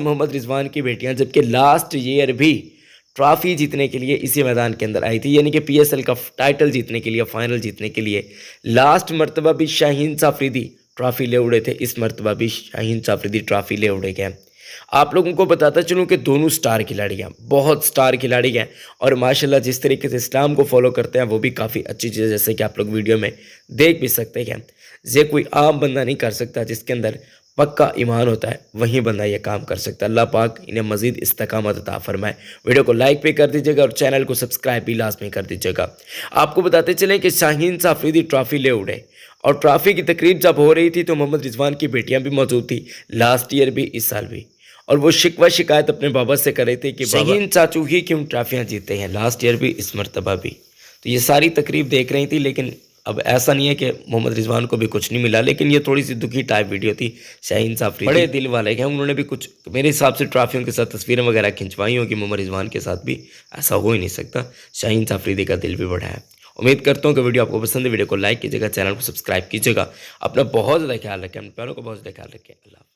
मोहम्मद रिजवान की बेटियां, जबकि लास्ट ईयर भी ट्रॉफी जीतने के लिए इसी मैदान के अंदर आई थी, यानी कि पीएसएल का टाइटल जीतने के लिए, फाइनल जीतने के लिए। लास्ट मरतबा भी शाहीन साफरीदी ट्रॉफी ले उड़े थे, इस मरतबा भी शाहीन साफरीदी ट्रॉफी ले उड़े गए। आप लोगों को बताता चलूँ कि दोनों स्टार खिलाड़ी हैं, बहुत स्टार खिलाड़ी हैं, और माशाल्लाह जिस तरीके से इस्लाम को फॉलो करते हैं वो भी काफ़ी अच्छी चीज़ है, जैसे कि आप लोग वीडियो में देख भी सकते हैं। ये कोई आम बंदा नहीं कर सकता, जिसके अंदर पक्का ईमान होता है वहीं बंदा ये काम कर सकता है। अल्लाह पाक इन्हें मज़ीद इस्तकामत अता फरमाए। वीडियो को लाइक भी कर दीजिएगा और चैनल को सब्सक्राइब भी लाजमी कर दीजिएगा। आपको बताते चलें कि शाहीन साफरीदी ट्रॉफ़ी ले उड़े, और ट्रॉफ़ी की तकरीब जब हो रही थी तो मोहम्मद रिजवान की बेटियां भी मौजूद थी, लास्ट ईयर भी इस साल भी, और वो शिकवा शिकायत अपने बाबा से कर रहे थे कि शाहीन चाचू ही क्यों ट्रॉफियाँ जीते हैं, लास्ट ईयर भी इस मरतबा भी। तो ये सारी तकरीब देख रही थी, लेकिन अब ऐसा नहीं है कि मोहम्मद रिजवान को भी कुछ नहीं मिला, लेकिन ये थोड़ी सी दुखी टाइप वीडियो थी। शाहीन साफरी बड़े दिल वाले हैं, उन्होंने भी कुछ मेरे हिसाब से ट्रॉफियों के साथ तस्वीरें वगैरह खिंचवाई होगी। मोहम्मद रिजवान के साथ भी ऐसा हो ही नहीं सकता, शाहीन साफरीदी का दिल भी बड़ा है। उम्मीद करता हूँ कि वीडियो आपको पसंद है। वीडियो को लाइक कीजिएगा, चैनल को सब्सक्राइब कीजिएगा। अपना बहुत ज़्यादा ख्याल रखें, अपने प्यारों को बहुत ज़्यादा ख्याल रखें। अल्लाह।